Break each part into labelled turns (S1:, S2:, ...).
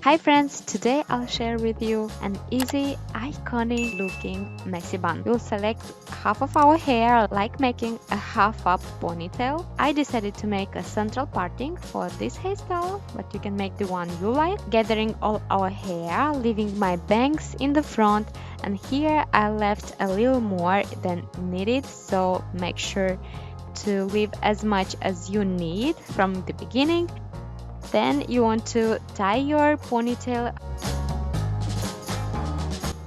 S1: Hi friends, today I'll share with you an easy, iconic looking messy bun. We'll select half of our hair like making a half up ponytail. I decided to make a central parting for this hairstyle, but you can make the one you like. Gathering all our hair, leaving my bangs in the front, and here I left a little more than needed, so make sure to leave as much as you need from the beginning. Then you want to tie your ponytail.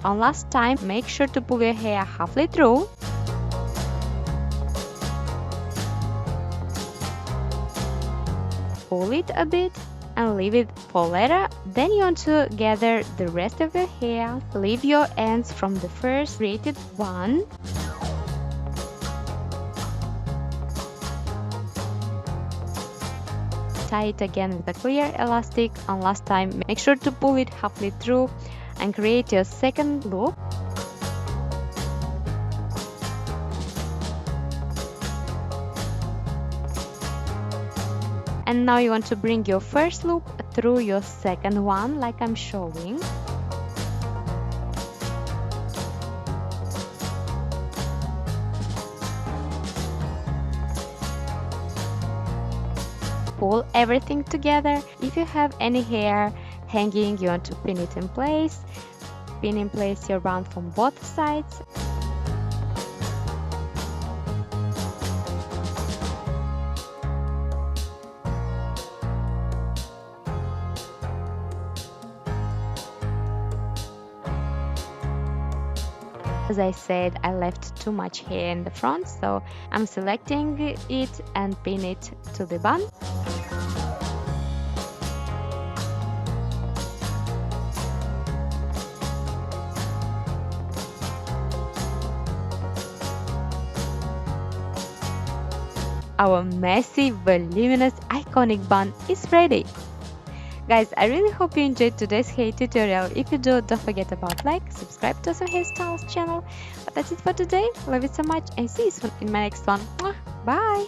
S1: One last time, make sure to pull your hair halfway through. Pull it a bit and leave it for later. Then you want to gather the rest of your hair. Leave your ends from the first created one. Tie it again with a clear elastic, and last time make sure to pull it halfway through and create your second loop. And now you want to bring your first loop through your second one like I'm showing. Pull everything together. If you have any hair hanging, you want to pin it in place. Pin in place your bun from both sides. As I said, I left too much hair in the front, so I'm selecting it and pin it to the bun. Our messy, voluminous, iconic bun is ready. Guys, I really hope you enjoyed today's hair tutorial. If you do, don't forget about like, subscribe to Awesome Hairstyles channel. But that's it for today. Love you so much and see you soon in my next one. Bye!